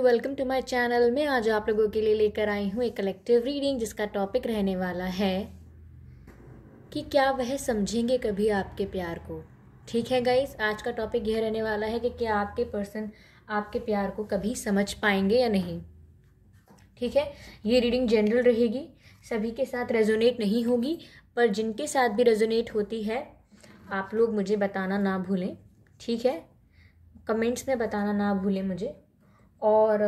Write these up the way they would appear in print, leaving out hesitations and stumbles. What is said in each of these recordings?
Welcome to my channel. मैं आज आप लोगों के लिए लेकर आई हूँ एक कलेक्टिव रीडिंग जिसका टॉपिक रहने वाला है कि क्या वह समझेंगे कभी आपके प्यार को। ठीक है गाइस, आज का टॉपिक यह रहने वाला है कि क्या आपके पर्सन आपके प्यार को कभी समझ पाएंगे या नहीं। ठीक है, ये रीडिंग जनरल रहेगी, सभी के साथ रेजोनेट नहीं होगी, पर जिनके साथ भी रेजोनेट होती है आप लोग मुझे बताना ना भूलें। ठीक है, कमेंट्स में बताना ना भूलें मुझे। और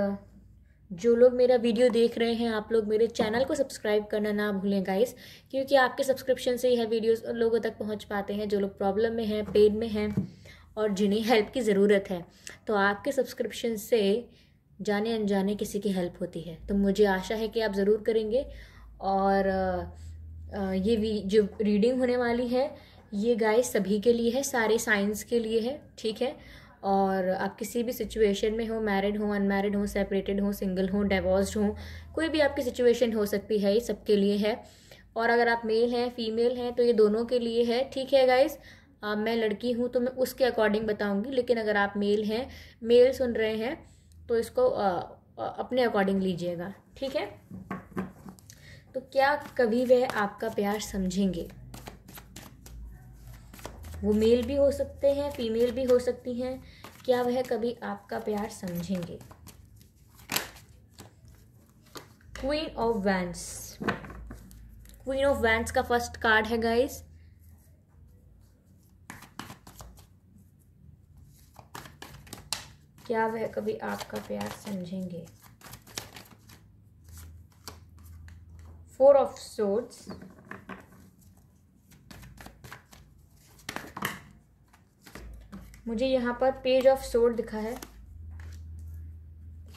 जो लोग मेरा वीडियो देख रहे हैं आप लोग मेरे चैनल को सब्सक्राइब करना ना भूलें गाइस, क्योंकि आपके सब्सक्रिप्शन से यह वीडियोस लोगों तक पहुंच पाते हैं जो लोग प्रॉब्लम में हैं, पेन में हैं और जिन्हें हेल्प की ज़रूरत है। तो आपके सब्सक्रिप्शन से जाने अनजाने किसी की हेल्प होती है, तो मुझे आशा है कि आप ज़रूर करेंगे। और ये जो रीडिंग होने वाली है ये गाइस सभी के लिए है, सारे साइंस के लिए है। ठीक है, और आप किसी भी सिचुएशन में हो, मैरिड हो, अनमैरिड हो, सेपरेटेड हो, सिंगल हो, डिवोर्स्ड हो, कोई भी आपकी सिचुएशन हो सकती है, ये सबके लिए है। और अगर आप मेल हैं फीमेल हैं तो ये दोनों के लिए है। ठीक है गाइस, मैं लड़की हूँ तो मैं उसके अकॉर्डिंग बताऊंगी, लेकिन अगर आप मेल हैं, मेल सुन रहे हैं तो इसको अपने अकॉर्डिंग लीजिएगा। ठीक है, तो क्या कभी वह आपका प्यार समझेंगे? वो मेल भी हो सकते हैं, फीमेल भी हो सकती हैं। क्या वह कभी आपका प्यार समझेंगे? Queen of wands. Queen of wands का फर्स्ट कार्ड है गाइस। क्या वह कभी आपका प्यार समझेंगे? Four of swords. मुझे यहाँ पर पेज ऑफ सोर्ड दिखा है,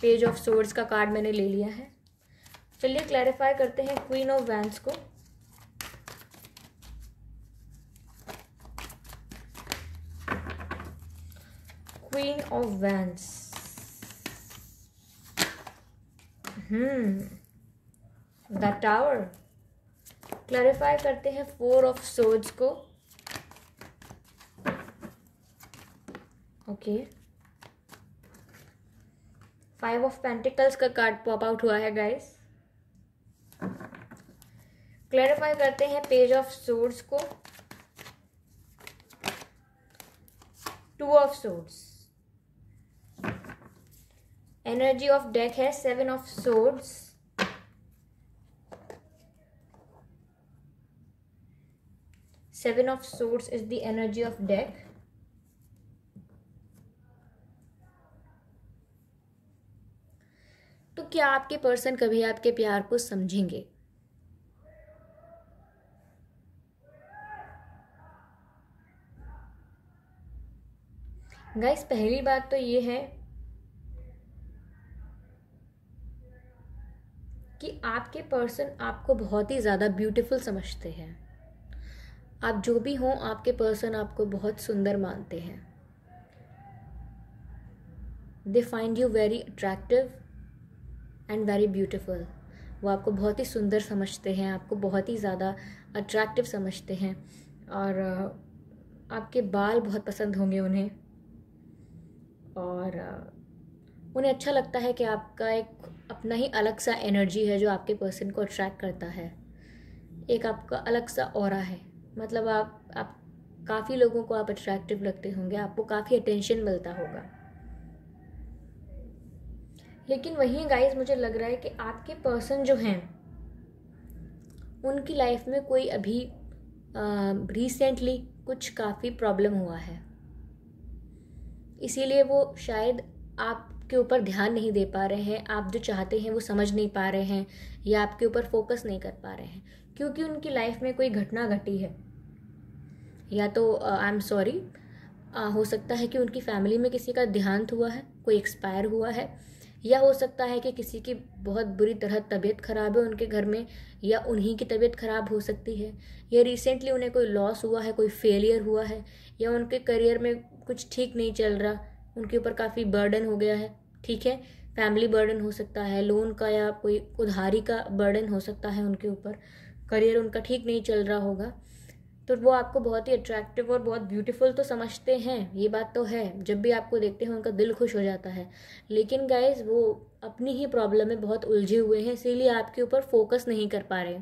पेज ऑफ सोर्ड्स का कार्ड मैंने ले लिया है। चलिए क्लैरिफाई करते हैं क्वीन ऑफ वैंड्स को। Queen of wands, the tower. Clarify करते हैं फोर ऑफ सोर्ड्स को। ओके, फाइव ऑफ पेंटिकल्स का कार्ड पॉप आउट हुआ है गाइस। क्लैरिफाई करते हैं पेज ऑफ सोर्ड्स को। Two of swords. Energy of deck है seven of swords. Seven of swords is the energy of deck. तो क्या आपके पर्सन कभी आपके प्यार को समझेंगे? गाइस, पहली बात तो ये है कि आपके पर्सन आपको बहुत ही ज़्यादा ब्यूटीफुल समझते हैं। आप जो भी हों, आपके पर्सन आपको बहुत सुंदर मानते हैं। They find you very attractive and very beautiful. वो आपको बहुत ही सुंदर समझते हैं, आपको बहुत ही ज़्यादा अट्रैक्टिव समझते हैं। और आपके बाल बहुत पसंद होंगे उन्हें, और उन्हें अच्छा लगता है कि आपका एक अपना ही अलग सा एनर्जी है जो आपके पर्सन को अट्रैक्ट करता है। एक आपका अलग सा ऑरा है, मतलब आप काफ़ी लोगों को आप अट्रैक्टिव लगते होंगे, आपको काफ़ी अटेंशन मिलता होगा। लेकिन वहीं गाइस मुझे लग रहा है कि आपके पर्सन जो हैं उनकी लाइफ में कोई अभी रिसेंटली कुछ काफ़ी प्रॉब्लम हुआ है, इसीलिए वो शायद आपके ऊपर ध्यान नहीं दे पा रहे हैं। आप जो चाहते हैं वो समझ नहीं पा रहे हैं या आपके ऊपर फोकस नहीं कर पा रहे हैं, क्योंकि उनकी लाइफ में कोई घटना घटी है। या तो आई एम सॉरी, हो सकता है कि उनकी फैमिली में किसी का देहांत हुआ है, कोई एक्सपायर हुआ है, या हो सकता है कि किसी की बहुत बुरी तरह तबीयत ख़राब है उनके घर में, या उन्हीं की तबीयत ख़राब हो सकती है, या रिसेंटली उन्हें कोई लॉस हुआ है, कोई फेलियर हुआ है, या उनके करियर में कुछ ठीक नहीं चल रहा, उनके ऊपर काफ़ी बर्डन हो गया है। ठीक है, फैमिली बर्डन हो सकता है, लोन का या कोई उधारी का बर्डन हो सकता है उनके ऊपर, करियर उनका ठीक नहीं चल रहा होगा। तो वो आपको बहुत ही अट्रैक्टिव और बहुत ब्यूटीफुल तो समझते हैं, ये बात तो है। जब भी आपको देखते हैं उनका दिल खुश हो जाता है। लेकिन गाइज वो अपनी ही प्रॉब्लम में बहुत उलझे हुए हैं, इसीलिए आपके ऊपर फोकस नहीं कर पा रहे।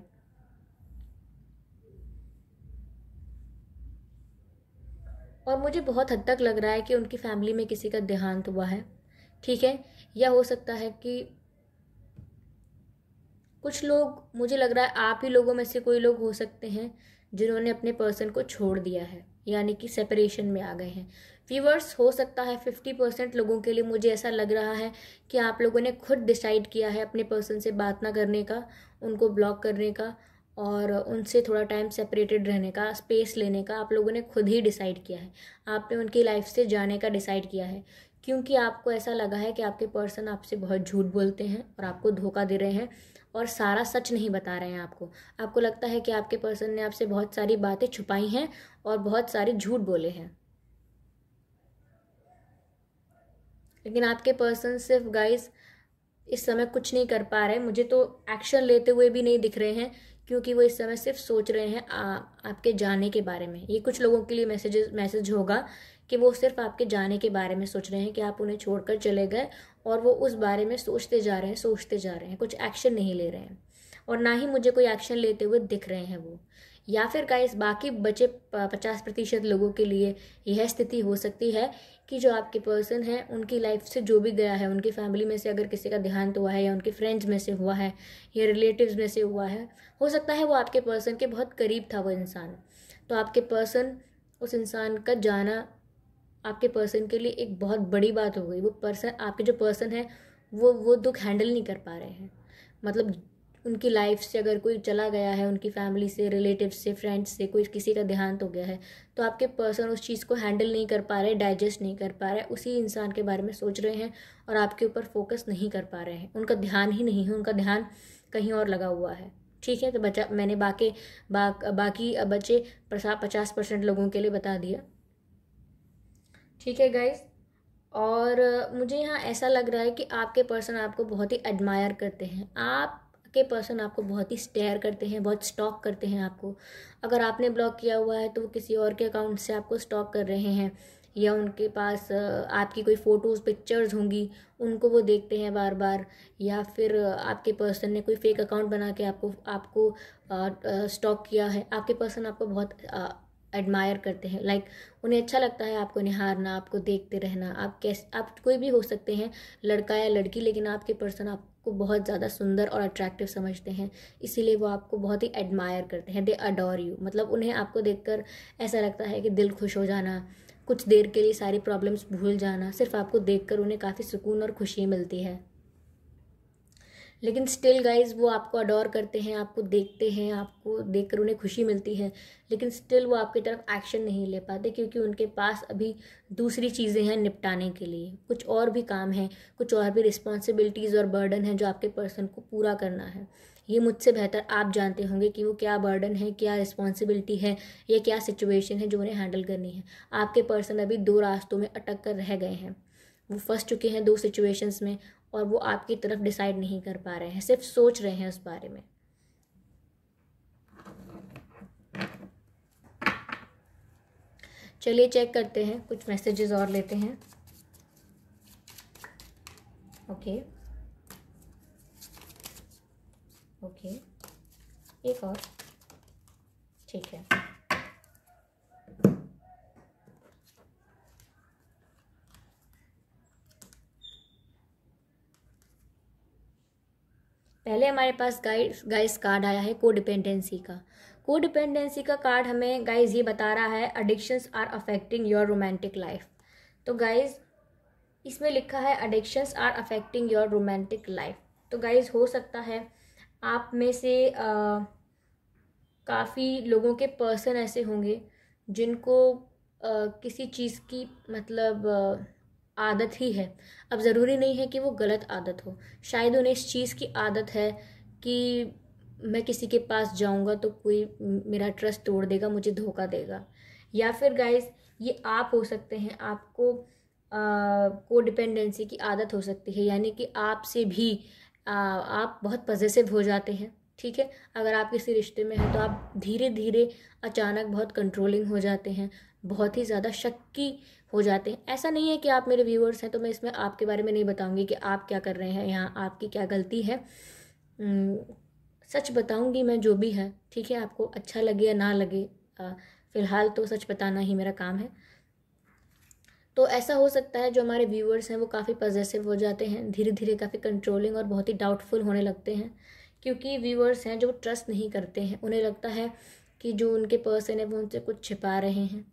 और मुझे बहुत हद तक लग रहा है कि उनकी फैमिली में किसी का देहांत हुआ है, ठीक है। या हो सकता है कि कुछ लोग, मुझे लग रहा है आप ही लोगों में से कोई लोग हो सकते हैं जिन्होंने अपने पर्सन को छोड़ दिया है, यानी कि सेपरेशन में आ गए हैं। व्यूअर्स, हो सकता है 50% लोगों के लिए मुझे ऐसा लग रहा है कि आप लोगों ने खुद डिसाइड किया है अपने पर्सन से बात ना करने का, उनको ब्लॉक करने का और उनसे थोड़ा टाइम सेपरेटेड रहने का, स्पेस लेने का आप लोगों ने खुद ही डिसाइड किया है। आपने उनकी लाइफ से जाने का डिसाइड किया है, क्योंकि आपको ऐसा लगा है कि आपके पर्सन आपसे बहुत झूठ बोलते हैं और आपको धोखा दे रहे हैं और सारा सच नहीं बता रहे हैं आपको। आपको लगता है कि आपके पर्सन ने आपसे बहुत सारी बातें छुपाई हैं और बहुत सारे झूठ बोले हैं। लेकिन आपके पर्सन सिर्फ गाइस इस समय कुछ नहीं कर पा रहे, मुझे तो एक्शन लेते हुए भी नहीं दिख रहे हैं, क्योंकि वो इस समय सिर्फ सोच रहे हैं आपके जाने के बारे में। ये कुछ लोगों के लिए मैसेज होगा कि वो सिर्फ आपके जाने के बारे में सोच रहे हैं कि आप उन्हें छोड़कर चले गए, और वो उस बारे में सोचते जा रहे हैं, कुछ एक्शन नहीं ले रहे हैं। और ना ही मुझे कोई एक्शन लेते हुए दिख रहे हैं वो। या फिर गाइस बाकी बचे 50% लोगों के लिए यह स्थिति हो सकती है कि जो आपके पर्सन है उनकी लाइफ से जो भी गया है, उनकी फैमिली में से अगर किसी का देहांत हुआ है या उनके फ्रेंड्स में से हुआ है या रिलेटिव्स में से हुआ है, हो सकता है वो आपके पर्सन के बहुत करीब था वो इंसान। तो आपके पर्सन, उस इंसान का जाना आपके पर्सन के लिए एक बहुत बड़ी बात हो गई। वो पर्सन, आपके जो पर्सन है वो दुख हैंडल नहीं कर पा रहे हैं। मतलब उनकी लाइफ से अगर कोई चला गया है, उनकी फैमिली से, रिलेटिव्स से, फ्रेंड्स से कोई किसी का देहांत हो गया है, तो आपके पर्सन उस चीज़ को हैंडल नहीं कर पा रहे, डाइजेस्ट नहीं कर पा रहे, उसी इंसान के बारे में सोच रहे हैं और आपके ऊपर फोकस नहीं कर पा रहे हैं। उनका ध्यान ही नहीं है, उनका ध्यान कहीं और लगा हुआ है, ठीक है। तो मैंने बाकी बचे 50% लोगों के लिए बता दिया, ठीक है गाइज। और मुझे यहाँ ऐसा लग रहा है कि आपके पर्सन आपको बहुत ही एडमायर करते हैं, आपके पर्सन आपको बहुत ही स्टेयर करते हैं, बहुत स्टॉक करते हैं आपको। अगर आपने ब्लॉक किया हुआ है तो वो किसी और के अकाउंट से आपको स्टॉक कर रहे हैं, या उनके पास आपकी कोई फ़ोटोज़, पिक्चर्स होंगी, उनको वो देखते हैं बार बार। या फिर आपके पर्सन ने कोई फेक अकाउंट बना के आपको स्टॉक किया है। आपके पर्सन आपको बहुत एडमायर करते हैं, लाइक उन्हें अच्छा लगता है आपको निहारना, आपको देखते रहना। आप कोई भी हो सकते हैं, लड़का या लड़की, लेकिन आपके पर्सन आपको बहुत ज़्यादा सुंदर और अट्रैक्टिव समझते हैं, इसीलिए वो आपको बहुत ही एडमायर करते हैं। दे अडोर यू, मतलब उन्हें आपको देखकर ऐसा लगता है कि दिल खुश हो जाना, कुछ देर के लिए सारी प्रॉब्लम्स भूल जाना, सिर्फ आपको देखकर उन्हें काफ़ी सुकून और खुशी मिलती है। लेकिन स्टिल गाइज वो आपको अडोर करते हैं, आपको देखते हैं, आपको देखकर उन्हें खुशी मिलती है, लेकिन स्टिल वो आपकी तरफ एक्शन नहीं ले पाते, क्योंकि उनके पास अभी दूसरी चीज़ें हैं निपटाने के लिए, कुछ और भी काम है, कुछ और भी रिस्पॉन्सिबिलिटीज़ और बर्डन है जो आपके पर्सन को पूरा करना है। ये मुझसे बेहतर आप जानते होंगे कि वो क्या बर्डन है, क्या रिस्पॉन्सिबिलिटी है, या क्या सिचुएशन है जो उन्हें हैंडल करनी है। आपके पर्सन अभी 2 रास्तों में अटक कर रह गए हैं, वो फंस चुके हैं 2 सिचुएशंस में, और वो आपकी तरफ डिसाइड नहीं कर पा रहे हैं, सिर्फ सोच रहे हैं उस बारे में। चलिए चेक करते हैं, कुछ मैसेजेस और लेते हैं। ओके, एक और, ठीक है। पहले हमारे पास गाइस कार्ड आया है कोडिपेंडेंसी का। कोडिपेंडेंसी का कार्ड हमें गाइस ये बता रहा है addictions are affecting your romantic life. तो गाइस इसमें लिखा है addictions are affecting your romantic life. तो गाइस हो सकता है आप में से काफ़ी लोगों के पर्सन ऐसे होंगे जिनको किसी चीज़ की मतलब आदत ही है। अब ज़रूरी नहीं है कि वो गलत आदत हो, शायद उन्हें इस चीज़ की आदत है कि मैं किसी के पास जाऊंगा तो कोई मेरा ट्रस्ट तोड़ देगा, मुझे धोखा देगा। या फिर गाइस ये आप हो सकते हैं, आपको कोडिपेंडेंसी की आदत हो सकती है, यानी कि आपसे भी आप बहुत पॉजेसिव हो जाते हैं, ठीक है। अगर आप किसी रिश्ते में हैं तो आप धीरे धीरे अचानक बहुत कंट्रोलिंग हो जाते हैं, बहुत ही ज़्यादा शक्की हो जाते हैं। ऐसा नहीं है कि आप मेरे व्यूअर्स हैं तो मैं इसमें आपके बारे में नहीं बताऊंगी कि आप क्या कर रहे हैं, यहाँ आपकी क्या गलती है। सच बताऊंगी मैं जो भी है, ठीक है। आपको अच्छा लगे या ना लगे, फ़िलहाल तो सच बताना ही मेरा काम है। तो ऐसा हो सकता है जो हमारे व्यूअर्स हैं वो काफ़ी पॉजेसिव हो जाते हैं, धीरे धीरे काफ़ी कंट्रोलिंग और बहुत ही डाउटफुल होने लगते हैं, क्योंकि व्यूअर्स हैं जो ट्रस्ट नहीं करते हैं। उन्हें लगता है कि जो उनके पर्सन है वो उनसे कुछ छिपा रहे हैं,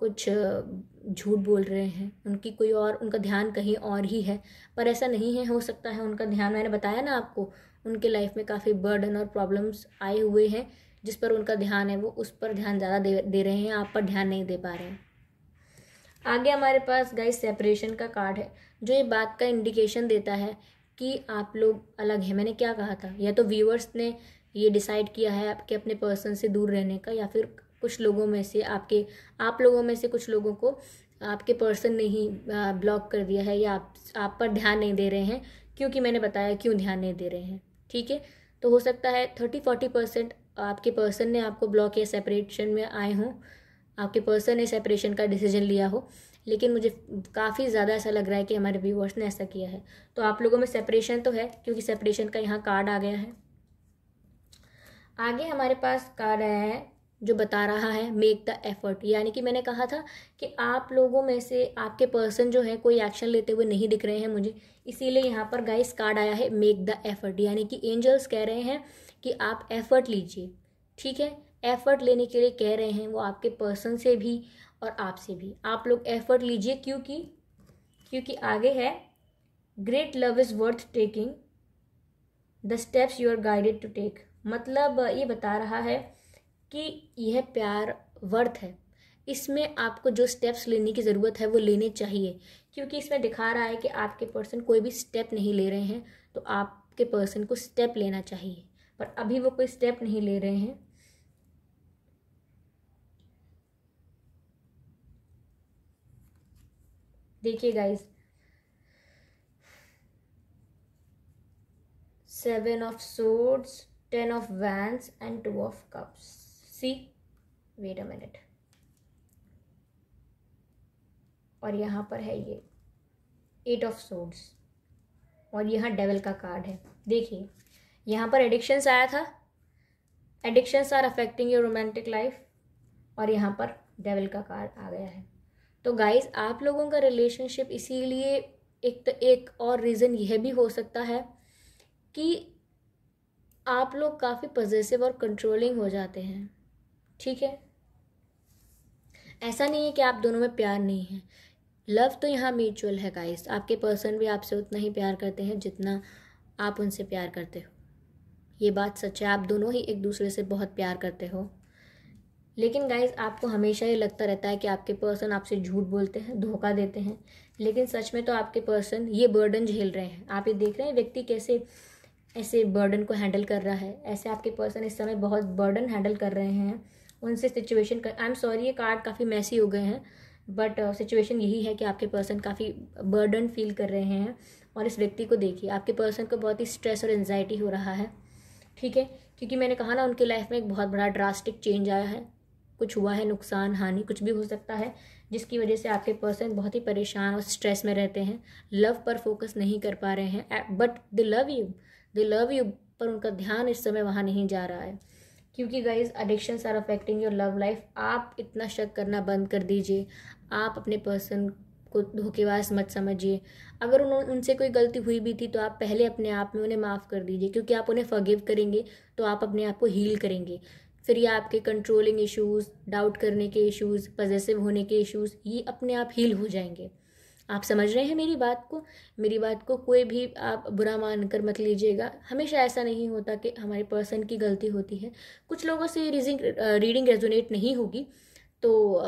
कुछ झूठ बोल रहे हैं, उनकी कोई और, उनका ध्यान कहीं और ही है। पर ऐसा नहीं है। हो सकता है उनका ध्यान, मैंने बताया ना आपको, उनके लाइफ में काफ़ी बर्डन और प्रॉब्लम्स आए हुए हैं, जिस पर उनका ध्यान है वो उस पर ध्यान ज़्यादा दे रहे हैं, आप पर ध्यान नहीं दे पा रहे हैं। आगे हमारे पास गाइस सेपरेशन का कार्ड है, जो ये बात का इंडिकेशन देता है कि आप लोग अलग हैं। मैंने क्या कहा था, या तो व्यूअर्स ने ये डिसाइड किया है आपके अपने पर्सन से दूर रहने का, या फिर कुछ लोगों में से आप लोगों में से कुछ लोगों को आपके पर्सन ने ही ब्लॉक कर दिया है, या आप पर ध्यान नहीं दे रहे हैं, क्योंकि मैंने बताया क्यों ध्यान नहीं दे रहे हैं। ठीक है। तो हो सकता है 30-40% आपके पर्सन ने आपको ब्लॉक या सेपरेशन में आए हों, आपके पर्सन ने सेपरेशन का डिसीजन लिया हो, लेकिन मुझे काफ़ी ज़्यादा ऐसा लग रहा है कि हमारे व्यूअर्स ने ऐसा किया है। तो आप लोगों में सेपरेशन तो है, क्योंकि सेपरेशन का यहाँ कार्ड आ गया है। आगे हमारे पास कार्ड आया है जो बता रहा है मेक द एफर्ट, यानी कि मैंने कहा था कि आप लोगों में से आपके पर्सन जो है कोई एक्शन लेते हुए नहीं दिख रहे हैं मुझे, इसीलिए यहाँ पर गाइस कार्ड आया है मेक द एफर्ट, यानी कि एंजल्स कह रहे हैं कि आप एफर्ट लीजिए। ठीक है। एफर्ट लेने के लिए कह रहे हैं वो आपके पर्सन से भी और आपसे भी। आप लोग एफर्ट लीजिए, क्योंकि आगे है great love is worth taking the steps you are guided to take. मतलब ये बता रहा है कि यह प्यार वर्थ है, इसमें आपको जो स्टेप्स लेने की ज़रूरत है वो लेने चाहिए, क्योंकि इसमें दिखा रहा है कि आपके पर्सन कोई भी स्टेप नहीं ले रहे हैं, तो आपके पर्सन को स्टेप लेना चाहिए, पर अभी वो कोई स्टेप नहीं ले रहे हैं। देखिए guys, 7 of swords, 10 of wands and 2 of cups. See, wait a minute. और यहाँ पर है ये 8 of swords, और यहाँ डेविल का कार्ड है। देखिए यहाँ पर एडिक्शंस आया था, addictions are affecting your romantic life, और यहाँ पर डेविल का कार्ड आ गया है। तो गाइज आप लोगों का रिलेशनशिप इसीलिए एक और रीज़न यह भी हो सकता है कि आप लोग काफ़ी पॉजेसिव और कंट्रोलिंग हो जाते हैं। ठीक है। ऐसा नहीं है कि आप दोनों में प्यार नहीं है, लव तो यहाँ म्यूचुअल है गाइस। आपके पर्सन भी आपसे उतना ही प्यार करते हैं जितना आप उनसे प्यार करते हो, ये बात सच है। आप दोनों ही एक दूसरे से बहुत प्यार करते हो, लेकिन गाइस आपको हमेशा ये लगता रहता है कि आपके पर्सन आपसे झूठ बोलते हैं, धोखा देते हैं, लेकिन सच में तो आपके पर्सन ये बर्डन झेल रहे हैं। आप ये देख रहे हैं व्यक्ति कैसे ऐसे बर्डन को हैंडल कर रहा है, ऐसे आपके पर्सन इस समय बहुत बर्डन हैंडल कर रहे हैं, उनसे सिचुएशन आई एम सॉरी ये कार्ड काफ़ी मैसी हो गए हैं, बट सिचुएशन यही है कि आपके पर्सन काफ़ी बर्डन फील कर रहे हैं। और इस व्यक्ति को देखिए, आपके पर्सन को बहुत ही स्ट्रेस और एंजाइटी हो रहा है। ठीक है। क्योंकि मैंने कहा ना उनकी लाइफ में एक बहुत बड़ा ड्रास्टिक चेंज आया है, कुछ हुआ है, नुकसान हानि कुछ भी हो सकता है, जिसकी वजह से आपके पर्सन बहुत ही परेशान और स्ट्रेस में रहते हैं, लव पर फोकस नहीं कर पा रहे हैं। बट दे लव यू, पर उनका ध्यान इस समय वहाँ नहीं जा रहा है, क्योंकि guys addictions are affecting your love life. आप इतना शक करना बंद कर दीजिए, आप अपने पर्सन को धोखेबाज मत समझिए। अगर उनसे कोई गलती हुई भी थी तो आप पहले अपने आप में उन्हें माफ़ कर दीजिए, क्योंकि आप उन्हें फॉरगिव करेंगे तो आप अपने आप को हील करेंगे। फिर ये आपके कंट्रोलिंग इश्यूज़, डाउट करने के इश्यूज़, पॉजेसिव होने के इश्यूज़, ये अपने आप हील हो जाएंगे। आप समझ रहे हैं मेरी बात को कोई भी आप बुरा मानकर मत लीजिएगा। हमेशा ऐसा नहीं होता कि हमारे पर्सन की गलती होती है, कुछ लोगों से रीडिंग रेजोनेट नहीं होगी, तो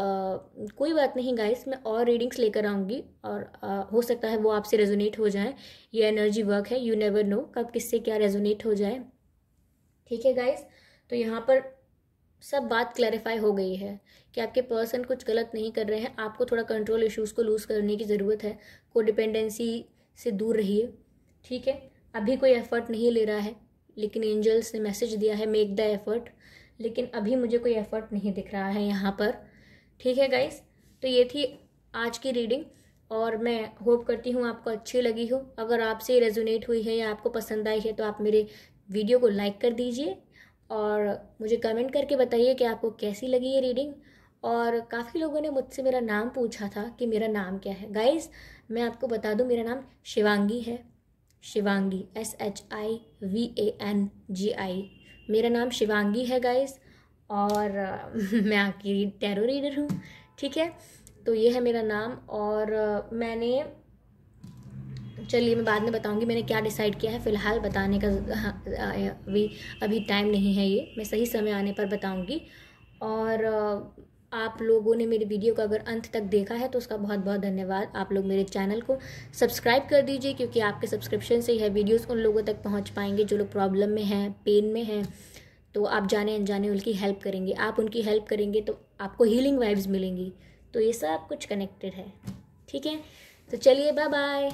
कोई बात नहीं गाइस, मैं और रीडिंग्स लेकर आऊँगी, और हो सकता है वो आपसे रेजोनेट हो जाए। ये एनर्जी वर्क है, यू नेवर नो कब किससे क्या रेजोनेट हो जाए। ठीक है गाइस, तो यहाँ पर सब बात क्लैरिफाई हो गई है कि आपके पर्सन कुछ गलत नहीं कर रहे हैं। आपको थोड़ा कंट्रोल इश्यूज़ को लूज़ करने की ज़रूरत है, कोडिपेंडेंसी से दूर रहिए। ठीक है। अभी कोई एफर्ट नहीं ले रहा है, लेकिन एंजल्स ने मैसेज दिया है मेक द एफर्ट, लेकिन अभी मुझे कोई एफर्ट नहीं दिख रहा है यहाँ पर। ठीक है गाइस, तो ये थी आज की रीडिंग और मैं होप करती हूँ आपको अच्छी लगी हो। अगर आपसे रेजोनेट हुई है या आपको पसंद आई है तो आप मेरे वीडियो को लाइक कर दीजिए और मुझे कमेंट करके बताइए कि आपको कैसी लगी ये रीडिंग। और काफ़ी लोगों ने मुझसे मेरा नाम पूछा था कि मेरा नाम क्या है। गाइस मैं आपको बता दूं, मेरा नाम शिवांगी है, शिवांगी SHIVANGI, मेरा नाम शिवांगी है गाइस। और मैं आपकी टैरो रीडर हूँ। ठीक है, तो ये है मेरा नाम। और मैंने, चलिए मैं बाद में बताऊंगी मैंने क्या डिसाइड किया है, फ़िलहाल बताने का अभी टाइम नहीं है, ये मैं सही समय आने पर बताऊंगी। और आप लोगों ने मेरे वीडियो को अगर अंत तक देखा है तो उसका बहुत बहुत धन्यवाद। आप लोग मेरे चैनल को सब्सक्राइब कर दीजिए, क्योंकि आपके सब्सक्रिप्शन से यह वीडियोस उन लोगों तक पहुंच पाएंगे जो लोग प्रॉब्लम में हैं, पेन में हैं। तो आप जाने अनजाने उनकी हेल्प करेंगे, आप उनकी हेल्प करेंगे तो आपको हीलिंग वाइब्स मिलेंगी। तो ये सब कुछ कनेक्टेड है। ठीक है, तो चलिए बाय बाय।